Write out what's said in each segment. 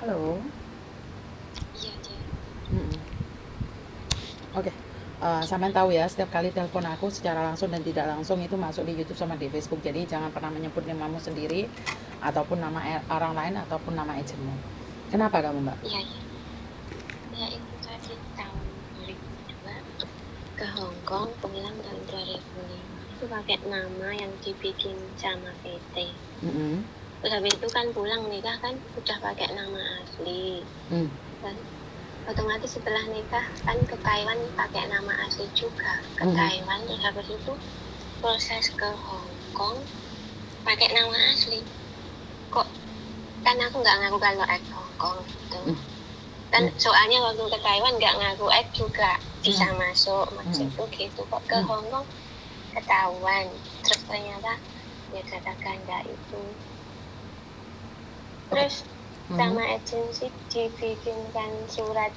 Halo. Iya, iya. Mm-mm. Oke. Sampean tahu ya, setiap kali telepon aku secara langsung dan tidak langsung itu masuk di YouTube sama di Facebook. Jadi jangan pernah menyebut namamu sendiri ataupun nama orang lain ataupun nama agentmu. Kenapa kamu, Mbak? Iya, iya. Ya itu tadi tahun 2002 ke Hong Kong, pulang tahun 2005. Itu pakai nama yang dibikin sama PT. Mm-mm. Terus habis itu kan pulang nikah kan udah pakai nama asli. Mm. Dan otomatis setelah nikah kan ke Taiwan pakai nama asli juga. Ke Mhm. Taiwan terus habis itu proses ke Hong Kong pakai nama asli. Kok kan aku nggak ngaku kalau ex Hong Kong gitu. Mm. Kan Mm. soalnya waktu ke Taiwan nggak ngaku X juga bisa Mm. masuk Mm. maksudku gitu, kok ke Mm. Hong Kong ketahuan terus ternyata ya data ganda itu Oke. terus Mhm. sama agensi dibikinkan surat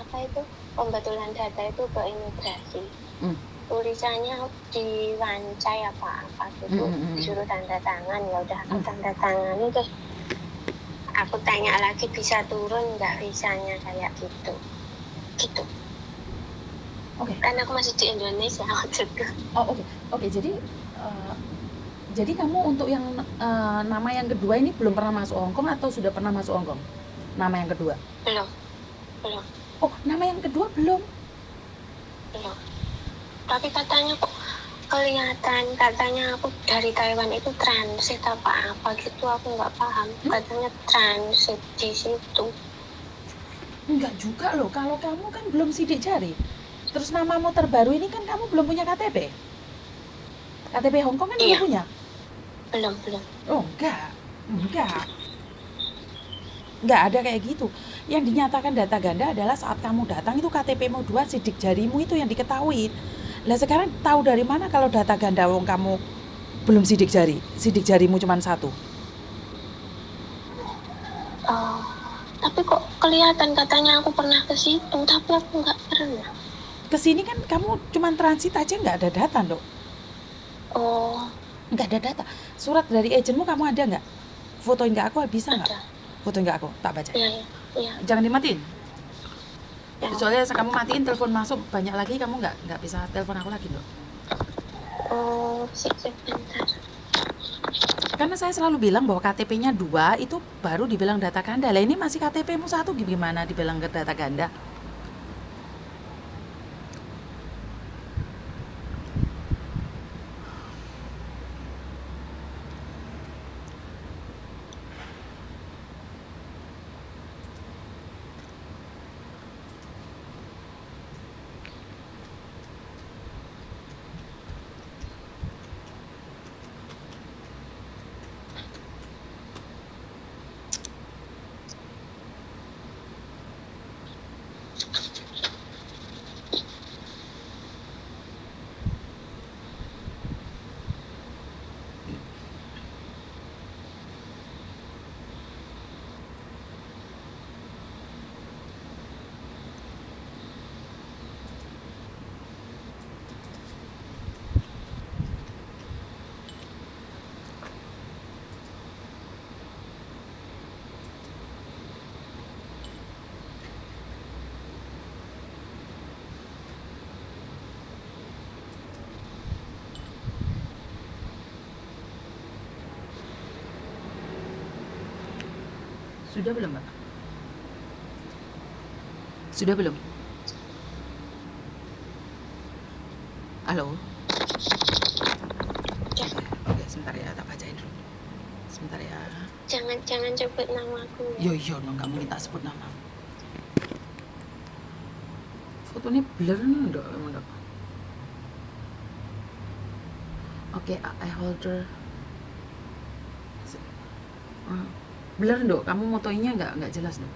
apa itu pembetulan data itu ke imigrasi, Mm. tulisannya diwancai apa Mm. gitu, Mm. Mm. disuruh tanda tangan, ya udah aku Mm. tanda tangan terus aku tanya lagi bisa turun nggak visanya kayak gitu gitu. Oke. Kan aku masih di Indonesia waktu itu. Oh, oke. Oke, jadi kamu untuk yang nama yang kedua ini belum pernah masuk Hong Kong atau sudah pernah masuk Hong Kong? Nama yang kedua. Belum, belum, Oh, nama yang kedua belum. belum. Tapi katanya kok kelihatan, katanya aku dari Taiwan itu transit apa gitu, aku nggak paham. Katanya transit di situ. Enggak juga loh. Kalau kamu kan belum sidik jari. Terus namamu terbaru ini kan kamu belum punya KTP. KTP Hong Kong kan belum Iya, punya. belum, belum. Oh, enggak. Enggak. Enggak ada kayak gitu. Yang dinyatakan data ganda adalah saat kamu datang itu KTPmu 2, sidik jarimu itu yang diketahui. Lah sekarang tahu dari mana kalau data ganda wong kamu belum sidik jari? Sidik jarimu cuma satu. Oh, tapi kok kelihatan katanya aku pernah ke situ, tapi aku nggak pernah. Kesini kan kamu cuma transit aja nggak ada data dok. Oh, Nggak ada data. Surat dari agentmu kamu ada nggak? Fotoin ke aku bisa nggak? ada. Fotoin ke aku, tak baca. Iya, iya, iya. Jangan dimatiin. Ya. Soalnya kamu matiin telepon masuk banyak lagi kamu nggak bisa telepon aku lagi dok. Oh, sip, sip, bentar. Karena saya selalu bilang bahwa KTP-nya 2 itu baru dibilang data ganda. Lah ini masih KTP-mu 1 gimana dibilang ke data ganda? Sudah belum, Mbak? Sudah belum? Halo? Ya. Oke, sebentar ya, tak bacain dulu. Sebentar ya. Jangan sebut namaku Yo ya. yo, no, nggak mau minta sebut nama. Fotonya blur dok, emang dok. Oke, I holder. Blur dok, kamu motonya nggak jelas dok.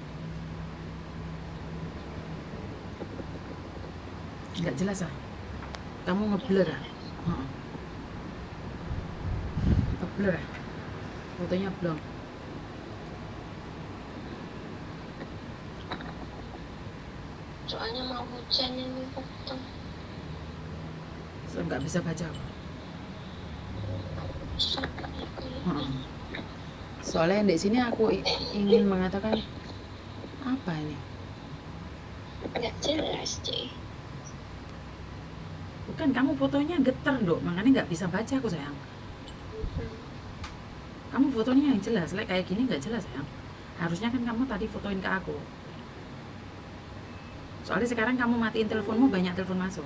Nggak jelas ah. Kamu ngeblur ah. Ngeblur ah. Fotonya belum. Soalnya mau hujan ini foto. So, nggak bisa baca. Soalnya di sini aku ingin mengatakan Apa ini? Nggak jelas, Ci. Bukan, kamu fotonya geter dok, makanya nggak bisa baca aku sayang. Kamu fotonya yang jelas, kayak gini nggak jelas sayang. Harusnya kan kamu tadi fotoin ke aku. Soalnya sekarang kamu matiin teleponmu, banyak telepon masuk.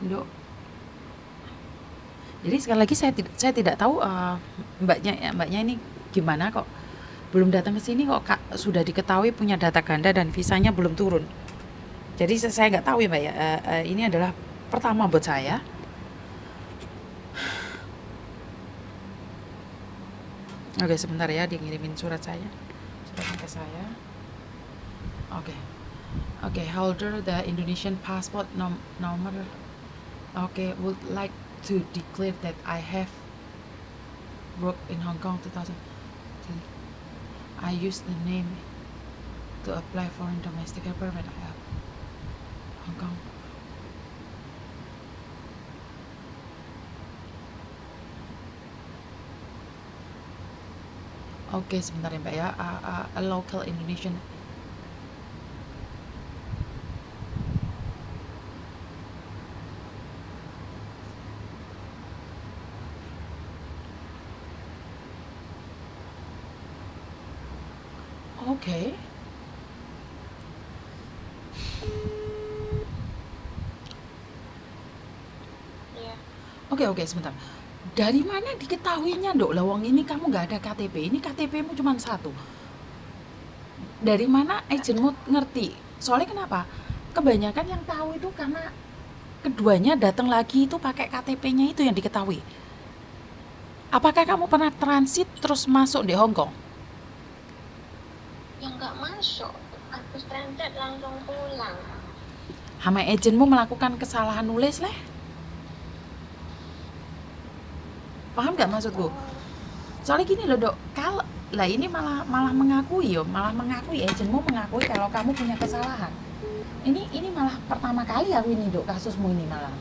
Dok. Jadi sekali lagi saya tidak tahu mbaknya ini gimana kok belum datang ke sini kok Kak, sudah diketahui punya data ganda dan visanya belum turun. Jadi saya nggak tahu ya mbak ya. Ini adalah pertama buat saya. Oke sebentar ya, dia ngirimin suratnya ke saya. Oke, holder the Indonesian passport nomor. Okay, would like to declare that I have worked in Hong Kong 2000. I used the name to apply for domestic permit. I have Hong Kong. Oke, sebentar ya mbak ya. A local Indonesian. Oke. Iya. Oke, sebentar. Dari mana diketahuinya dok? Lawang ini kamu nggak ada KTP. Ini KTP-mu cuma satu. Dari mana agenmu ngerti? Soalnya kenapa? Kebanyakan yang tahu itu karena keduanya datang lagi itu pakai KTP-nya itu yang diketahui. Apakah kamu pernah transit terus masuk di Hong Kong? Yang nggak masuk, habis transit langsung pulang. Hama agenmu melakukan kesalahan nulis leh? Paham nggak maksudku? Soalnya gini loh dok, kalau lah ini malah mengakui agenmu mengakui kalau kamu punya kesalahan. Ini malah pertama kali aku ini dok, kasusmu ini malah.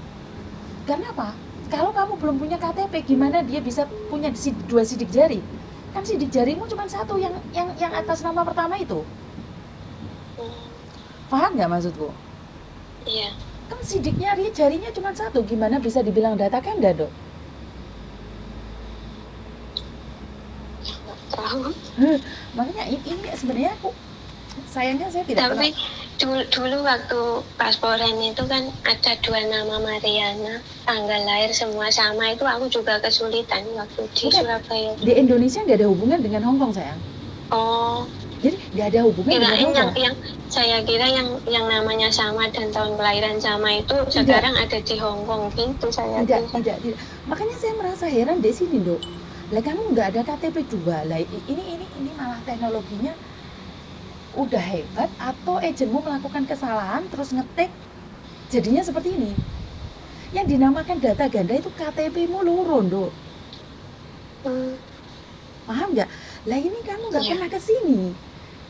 Karena apa? Kalau kamu belum punya KTP, gimana dia bisa punya dua sidik jari? Kan sidik jarimu cuma satu, yang atas nama pertama itu. Paham nggak maksudku? Iya. Kan sidiknya jarinya cuma satu, gimana bisa dibilang data ganda dok? Tahu. Makanya ini sebenarnya aku sayangnya saya tidak Tapi pernah. dulu waktu pasporan itu kan ada 2 nama Mariana, tanggal lahir semua sama, itu aku juga kesulitan waktu di Surabaya. Di Indonesia nggak ada hubungan dengan Hong Kong sayang. Oh. Jadi nggak ada hubungan dengan Hong Kong. Yang saya kira yang namanya sama dan tahun kelahiran sama itu tidak. Sekarang ada di Hong Kong gitu saya. Tidak. Makanya saya merasa heran di sini dok. Lah kamu nggak ada KTP juga. Lah ini malah teknologinya udah hebat atau agenmu melakukan kesalahan terus ngetik jadinya seperti ini. Yang dinamakan data ganda itu KTP-mu lurun dok. Paham nggak? Lah ini kamu nggak pernah ke sini.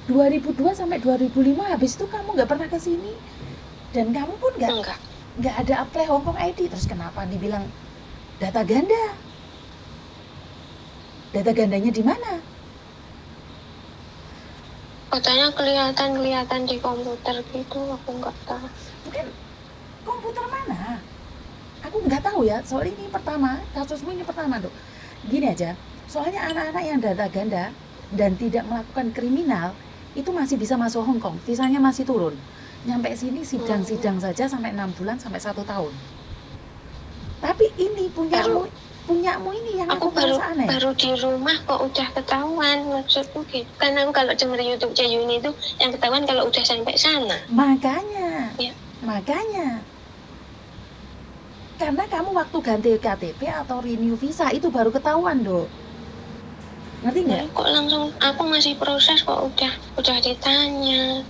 2002 sampai 2005 habis itu kamu nggak pernah ke sini dan kamu pun nggak ada apply Hong Kong ID. Terus kenapa dibilang data ganda? Data gandanya di mana? Katanya kelihatan di komputer gitu, aku nggak tahu. Mungkin komputer mana? Aku nggak tahu ya. Soal ini pertama, kasusmu ini pertama dok. Gini aja, soalnya anak-anak yang data ganda dan tidak melakukan kriminal itu masih bisa masuk Hong Kong, visanya masih turun. Nyampe sini sidang-sidang saja sampai 6 bulan sampai 1 tahun. Tapi ini punyamu ini yang aku baru di rumah kok udah ketahuan, maksudku gitu. Kan aku kalau denger YouTube Ceyuni itu yang ketahuan kalau udah sampai sana. Makanya. Karena kamu waktu ganti KTP atau renew visa itu baru ketahuan dok. Ngerti nggak? Kok langsung aku masih proses kok udah ditanya.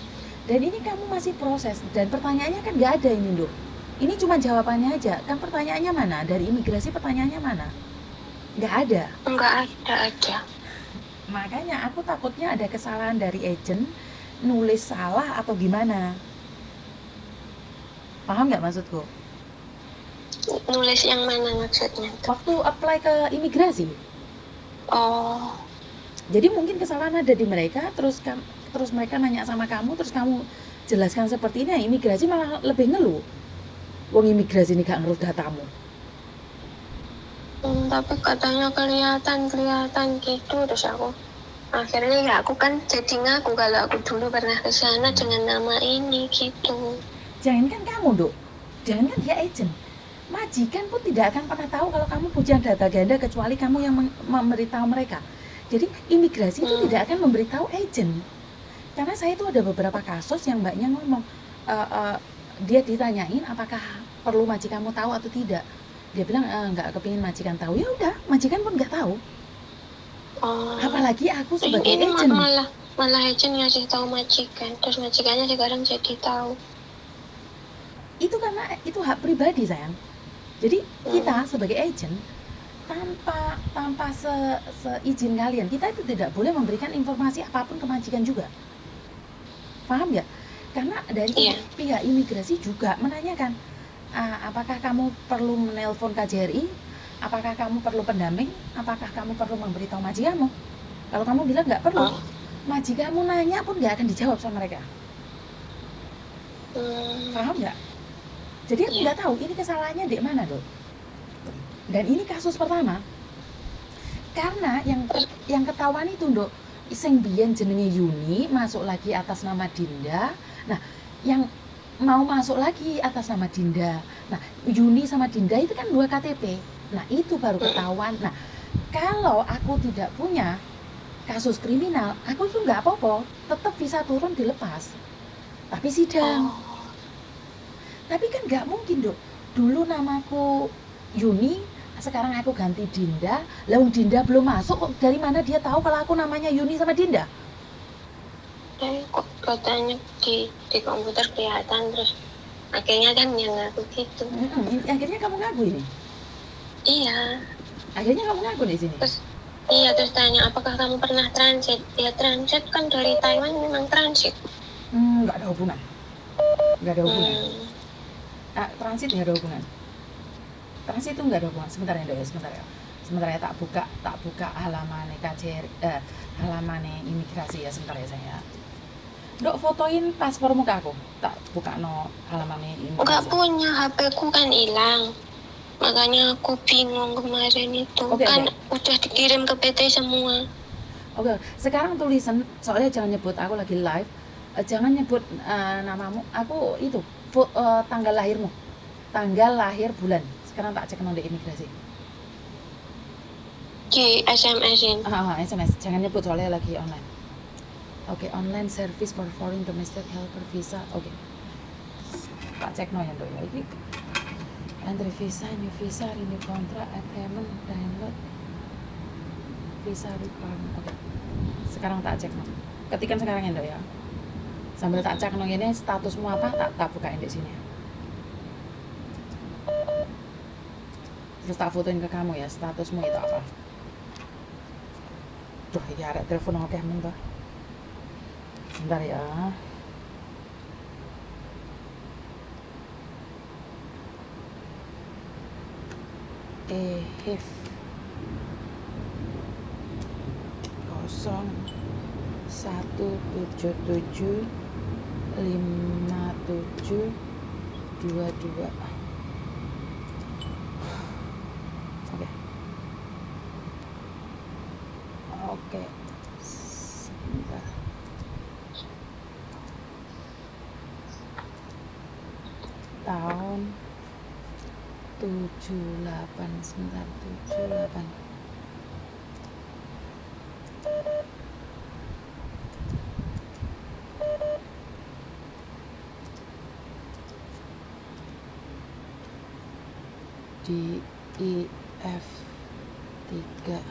Dan ini kamu masih proses dan pertanyaannya kan nggak ada ini dok. Ini cuma jawabannya aja. Kan pertanyaannya mana? Dari imigrasi pertanyaannya mana? Nggak ada. Nggak ada. Makanya aku takutnya ada kesalahan dari agent, nulis salah atau gimana. Paham nggak maksudku? nulis yang mana maksudnya tuh? Waktu apply ke imigrasi. Oh, Jadi mungkin kesalahan ada di mereka, terus mereka nanya sama kamu, terus kamu jelaskan seperti ini, imigrasi malah lebih ngeluh. Wong imigrasi ini gak ngurus datamu. tapi katanya kelihatan gitu, terus aku akhirnya ya aku kan jadi ngaku kalau aku dulu pernah ke sana dengan nama ini gitu. Jangankan kamu, Dok. Jangankan dia agent. Majikan pun tidak akan pernah tahu kalau kamu punya data ganda kecuali kamu yang memberitahu mereka. Jadi imigrasi itu tidak akan memberitahu agent. Karena saya itu ada beberapa kasus yang mbaknya ngomong, dia ditanyain apakah perlu majikanmu tahu atau tidak. Dia bilang nggak kepingin majikan tahu. Ya udah, majikan pun nggak tahu. Apalagi aku sebagai ini agent. malah agent ngasih tahu majikan, terus majikannya sekarang jadi tahu. Itu karena itu hak pribadi, sayang. Jadi kita sebagai agent tanpa seizin kalian, kita itu tidak boleh memberikan informasi apapun ke majikan juga. Paham ya? Karena dari pihak imigrasi juga menanyakan, apakah kamu perlu menelpon KJRI, apakah kamu perlu pendamping, apakah kamu perlu memberitahu majikanmu. Kalau kamu bilang nggak perlu, majikanmu nanya pun nggak akan dijawab sama mereka. Paham nggak? Jadi aku nggak tahu ini kesalahannya di mana, Dok. Dan ini kasus pertama. Karena yang ketahuan itu, Dok, sing biyen jenenge Yuni masuk lagi atas nama Dinda. Nah, yang mau masuk lagi atas nama Dinda. Nah, Yuni sama Dinda itu kan 2 KTP. Nah, itu baru ketahuan. Nah, kalau aku tidak punya kasus kriminal, aku itu nggak apa-apa, tetap bisa turun dilepas. Tapi sidang. Tapi kan nggak mungkin, Dok. Dulu namaku Yuni, sekarang aku ganti Dinda. Lalu Dinda belum masuk, dari mana dia tahu kalau aku namanya Yuni sama Dinda? Kok katanya di komputer kelihatan, terus akhirnya kan yang ngaku gitu. Akhirnya kamu ngaku ini? Iya. Akhirnya kamu ngaku di sini? Terus tanya apakah kamu pernah transit? Ya transit kan dari Taiwan memang transit. Nggak ada hubungan. Nggak ada hubungan. Transit nggak ada hubungan. Transit itu nggak ada hubungan. Sebentar ya, Dok, ya, sebentar ya, tak buka halaman KJRI, halaman imigrasi ya, sebentar ya saya. Dok, fotoin paspormu ke aku. Tak buka halaman imigrasi. Nggak punya, HP ku kan hilang. Makanya aku bingung kemarin itu. Udah dikirim ke PT semua. Oke, sekarang tulisan, soalnya jangan nyebut aku lagi live. Jangan nyebut namamu. Aku itu tanggal lahirmu, tanggal lahir bulan. Sekarang tak cek di imigrasi. Di SMS-in. SMS. Jangan nyebut soalnya lagi online. Oke, online service for foreign domestic helper visa. Oke. Tak cek ya, Dok, ya. Ini entry visa, new visa, renew contract, agreement, download visa requirement. Oke. Sekarang tak cek Ketikan sekarang ya, Dok, ya. Sambil tak cek ini statusmu apa, tak bukain di sini. Terus tak fotoin ke kamu ya, statusmu itu apa. Duh, ya ada telepon oke mentah. Sebentar ya. HIF 01775722. Oke. Sebentar. Tahun 78, sebentar, 78. Di IF 3.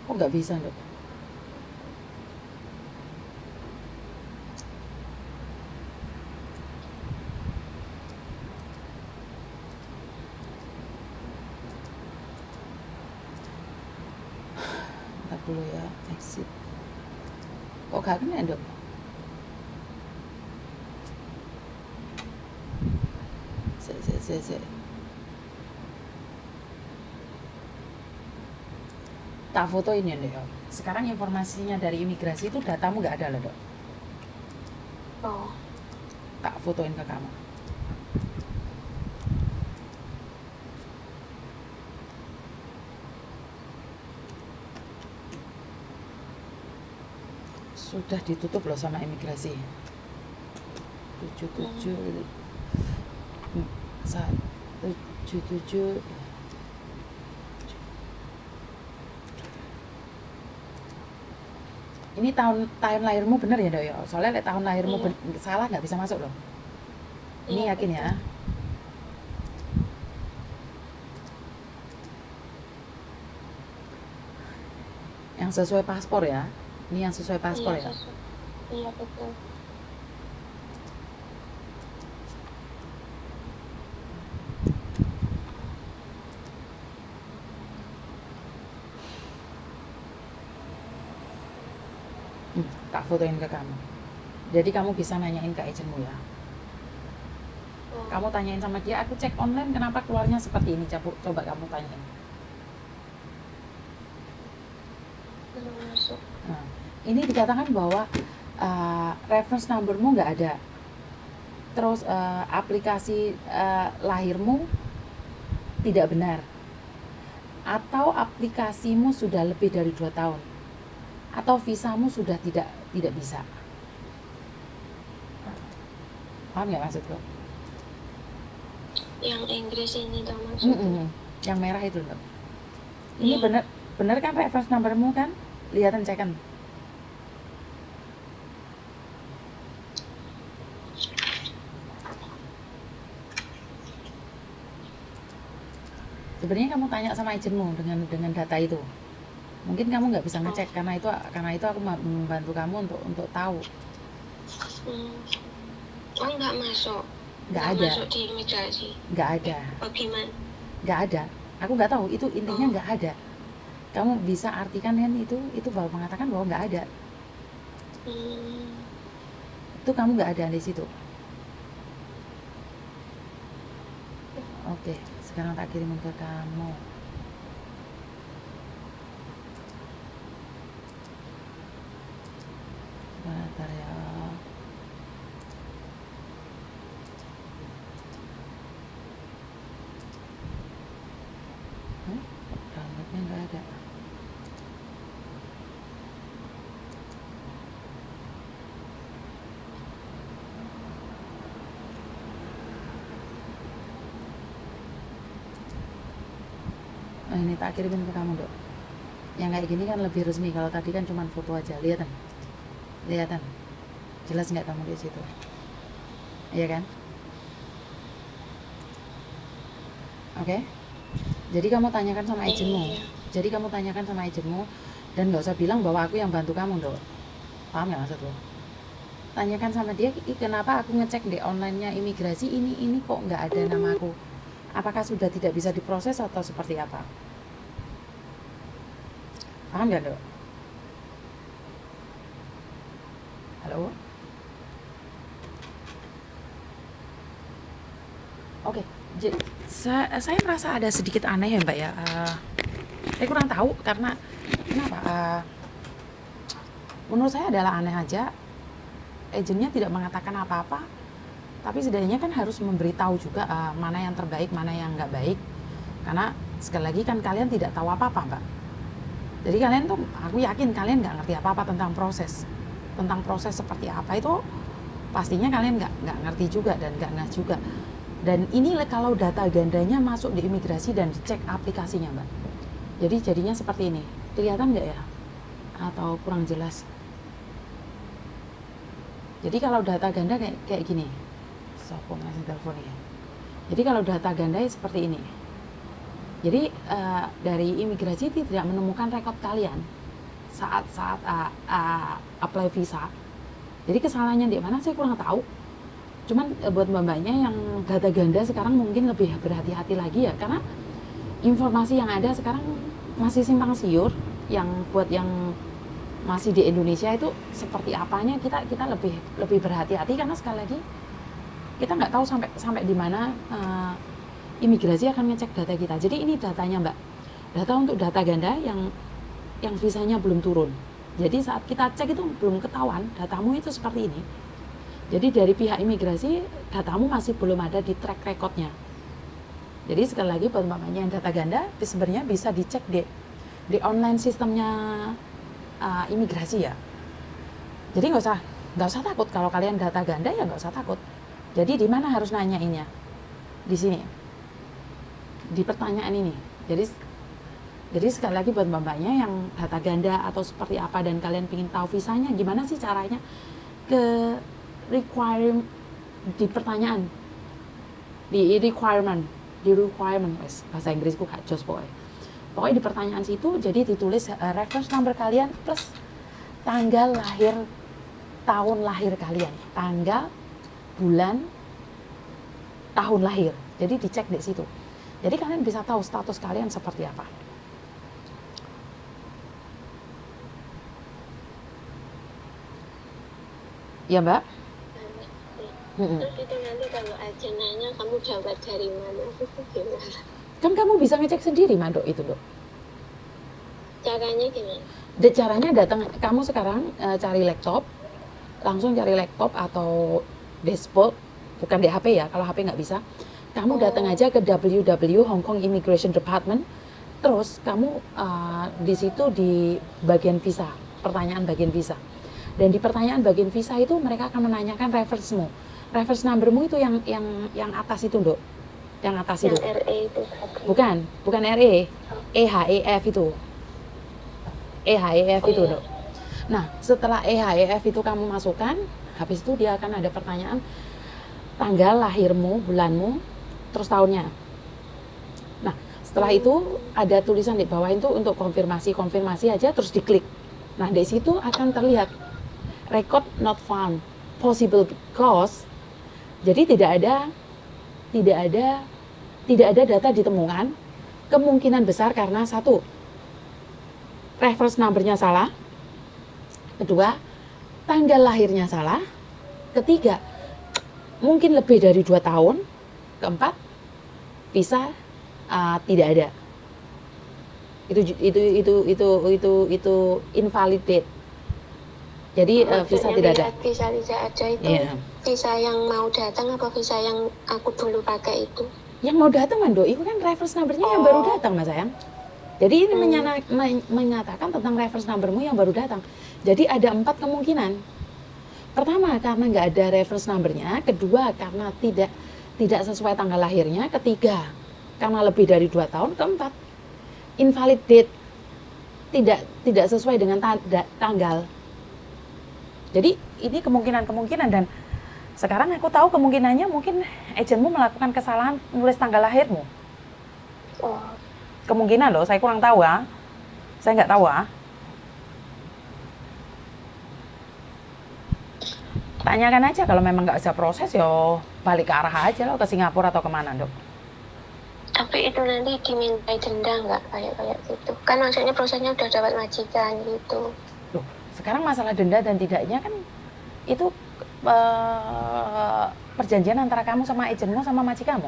Kok nggak bisa, Dok? Ntar dulu ya, exit. Kok gak kena dok? Sik. Tak foto ini dok. Sekarang informasinya dari imigrasi itu datamu nggak ada loh dok. Oh, Tak fotoin ke kamu. Sudah ditutup loh sama imigrasi. 77 77. Ini tahun lahirmu bener ya dok ya? Soalnya tahun lahirmu Iya. salah nggak bisa masuk loh. Ini Iya, yakin ya? betul. Yang sesuai paspor ya? Ini yang sesuai paspor Iya, ya? iya betul. Tak fotoin ke kamu. Jadi kamu bisa nanyain ke agentmu ya. Oh, Kamu tanyain sama dia, aku cek online kenapa keluarnya seperti ini. Coba kamu tanyain. belum masuk. Nah, ini dikatakan bahwa reference numbermu nggak ada. Terus aplikasi lahirmu tidak benar. Atau aplikasimu sudah lebih dari 2 tahun. Atau visamu sudah tidak bisa. Paham nggak maksudku? Yang Inggris ini tuh maksudnya. Yang merah itu loh. Ini Iya. bener kan reference numbermu kan? Lihatan cekan. Sebenarnya kamu tanya sama agentmu dengan data itu. Mungkin kamu nggak bisa ngecek karena itu aku membantu kamu untuk tahu. Oh, nggak masuk. Nggak ada. Masuk di imigrasi. Nggak ada. Bagaimana? Nggak ada. Aku nggak tahu. Itu intinya nggak ada. Kamu bisa artikan kan itu bahwa mengatakan bahwa nggak ada. Itu kamu nggak ada di situ. Oke, sekarang tak kirimin ke kamu. Bentar ya. Downloadnya nggak ada. Oh, ini tak kirimin ke kamu dok. Yang kayak gini kan lebih resmi. Kalau tadi kan cuma foto aja. Lihatan, jelas nggak kamu di situ? Iya kan? Oke. Jadi kamu tanyakan sama agentmu. Dan nggak usah bilang bahwa aku yang bantu kamu dok. Paham nggak maksud lo? Tanyakan sama dia, kenapa aku ngecek di online-nya imigrasi ini kok nggak ada nama aku? Apakah sudah tidak bisa diproses atau seperti apa? Paham nggak dok? Halo? Oke, saya merasa ada sedikit aneh ya mbak ya. Saya kurang tahu karena kenapa? Menurut saya adalah aneh aja. Agennya tidak mengatakan apa-apa, tapi setidaknya kan harus memberitahu juga mana yang terbaik, mana yang nggak baik. Karena sekali lagi kan kalian tidak tahu apa-apa mbak. Jadi kalian tuh, aku yakin kalian nggak ngerti apa-apa tentang proses seperti apa itu pastinya kalian nggak ngerti juga dan nggak ngeh juga. Dan ini kalau data gandanya masuk di imigrasi dan dicek aplikasinya mbak. Jadi jadinya seperti ini. Kelihatan nggak ya? Atau kurang jelas? Jadi kalau data ganda kayak gini. Sopo ngasih telepon ya. Jadi kalau data ganda seperti ini. Jadi dari imigrasi tidak menemukan rekod kalian saat apply visa. Jadi kesalahannya di mana saya kurang tahu. Cuman buat mbak-mbaknya yang data ganda sekarang mungkin lebih berhati-hati lagi ya, karena informasi yang ada sekarang masih simpang siur. yang buat yang masih di Indonesia itu seperti apanya kita lebih berhati-hati, karena sekali lagi kita nggak tahu sampai di mana imigrasi akan ngecek data kita. Jadi ini datanya Mbak, data untuk data ganda yang visanya belum turun. Jadi saat kita cek itu belum ketahuan datamu itu seperti ini. Jadi dari pihak imigrasi datamu masih belum ada di track recordnya. Jadi sekali lagi buat umpamanya yang data ganda sebenarnya bisa dicek di online sistemnya imigrasi ya. Jadi nggak usah takut kalau kalian data ganda, ya nggak usah takut. Jadi di mana harus nanyainnya? Di sini, di pertanyaan ini. Jadi sekali lagi buat mbak-mbaknya yang data ganda atau seperti apa dan kalian ingin tahu visanya gimana sih caranya, ke requirement di pertanyaan, di requirement bahasa Inggrisku gak jos pokoknya di pertanyaan situ. Jadi ditulis reference number kalian plus tanggal lahir, tahun lahir kalian, tanggal, bulan, tahun lahir. Jadi dicek di situ. Jadi kalian bisa tahu status kalian seperti apa. Ya Mbak? Terus itu nanti kalau aja nanya kamu jawab dari mana, itu gimana? Kan kamu bisa ngecek sendiri Mandok itu Dok. Caranya gimana? Caranya datang, kamu sekarang cari laptop, langsung cari laptop atau dashboard, bukan di HP ya, kalau HP nggak bisa. Kamu datang aja ke www Hong Kong Immigration Department, terus kamu di situ di bagian visa, pertanyaan bagian visa. Dan di pertanyaan bagian visa itu mereka akan menanyakan reference-mu. Reference number-mu itu yang atas itu, Dok. Yang atas Yang itu. RE itu. Bukan RE. EHEF itu. EHEF itu, Dok. Nah, setelah EHEF itu kamu masukkan, habis itu dia akan ada pertanyaan tanggal lahirmu, bulanmu, terus tahunnya. Nah, setelah itu ada tulisan di bawah itu untuk konfirmasi aja, terus diklik. Nah, di situ akan terlihat record not found, possible because, jadi tidak ada data ditemukan, kemungkinan besar karena satu, reference number-nya salah, kedua, tanggal lahirnya salah, ketiga, mungkin lebih dari 2 tahun, keempat, visa tidak ada. Itu invalid date. Jadi visa tidak ada. Visa tidak ada itu. Yeah. Visa yang mau datang apa visa yang aku dulu pakai itu? Yang mau datang Mando, itu kan reference number-nya yang baru datang Mas sayang. Jadi ini menyatakan tentang reference number-mu yang baru datang. Jadi ada 4 kemungkinan. Pertama, karena nggak ada reference number-nya. Kedua, karena tidak sesuai tanggal lahirnya. Ketiga, karena lebih dari 2 tahun. Keempat, invalid date, tidak sesuai dengan tanggal. Jadi ini kemungkinan dan sekarang aku tahu kemungkinannya mungkin agenmu melakukan kesalahan nulis tanggal lahirmu. Oh. Kemungkinan loh, saya kurang tahu ya. Saya nggak tahu ya. Tanyakan aja, kalau memang nggak bisa proses yo balik ke arah aja loh, ke Singapura atau kemana Dok. Tapi itu nanti dimintai denda nggak kayak gitu? Kan maksudnya prosesnya udah dapat majikan gitu. Loh, sekarang masalah denda dan tidaknya kan itu perjanjian antara kamu sama agenmu sama majikanmu.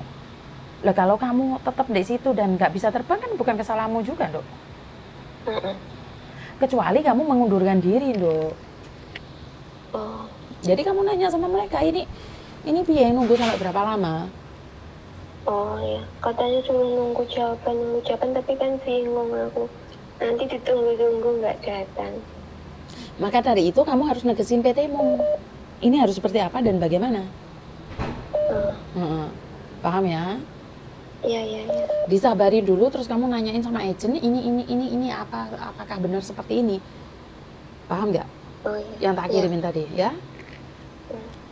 Lah kalau kamu tetap di situ dan nggak bisa terbang kan bukan kesalahanmu juga Dok. Kecuali kamu mengundurkan diri Dok. Oh. Jadi kamu nanya sama mereka, ini piye nunggu sampai berapa lama? Oh ya, katanya cuma nunggu jawaban, tapi kan bingung aku. Nanti ditunggu-tunggu nggak datang. Maka dari itu kamu harus negesin PT-mu. Ini harus seperti apa dan bagaimana? Paham ya? Iya. Disabari dulu, terus kamu nanyain sama agent, ini apakah benar seperti ini? Paham nggak? Oh iya. Yang tak kirimin tadi, ya?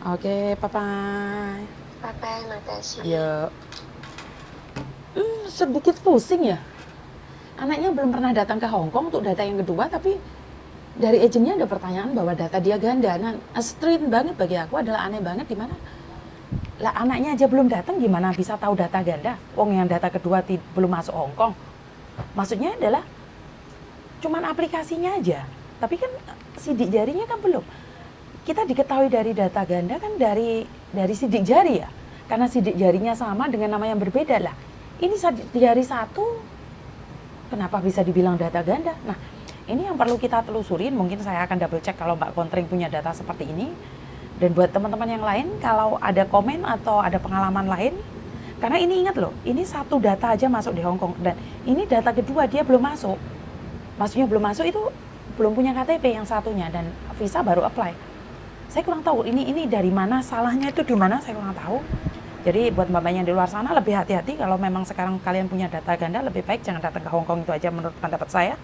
Oke, bye-bye. Bye-bye, makasih. Yuk. Sedikit pusing ya. Anaknya belum pernah datang ke Hong Kong untuk data yang kedua, tapi dari agennya ada pertanyaan bahwa data dia ganda. Nah, strange banget bagi aku, adalah aneh banget di mana lah anaknya aja belum datang, gimana bisa tahu data ganda? Wong yang data kedua belum masuk Hong Kong. Maksudnya adalah cuman aplikasinya aja. Tapi kan sidik jarinya kan belum. Kita diketahui dari data ganda kan dari sidik jari ya. Karena sidik jarinya sama dengan nama yang berbeda lah. Ini sidik jari satu, kenapa bisa dibilang data ganda? Nah, ini yang perlu kita telusurin. Mungkin saya akan double check kalau Mbak Kontring punya data seperti ini. Dan buat teman-teman yang lain, kalau ada komen atau ada pengalaman lain, karena ini ingat loh, ini satu data aja masuk di Hong Kong. Dan ini data kedua dia belum masuk. Maksudnya belum masuk itu belum punya KTP yang satunya dan visa baru apply. Saya kurang tahu ini dari mana, salahnya itu di mana, saya kurang tahu. Jadi buat mbak-mbak yang di luar sana lebih hati-hati kalau memang sekarang kalian punya data ganda, lebih baik jangan datang ke Hong Kong, itu aja menurut pendapat saya.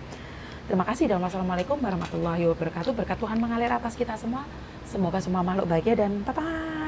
Terima kasih dan wassalamualaikum warahmatullahi wabarakatuh. Berkat Tuhan mengalir atas kita semua. Semoga semua makhluk bahagia dan bye-bye.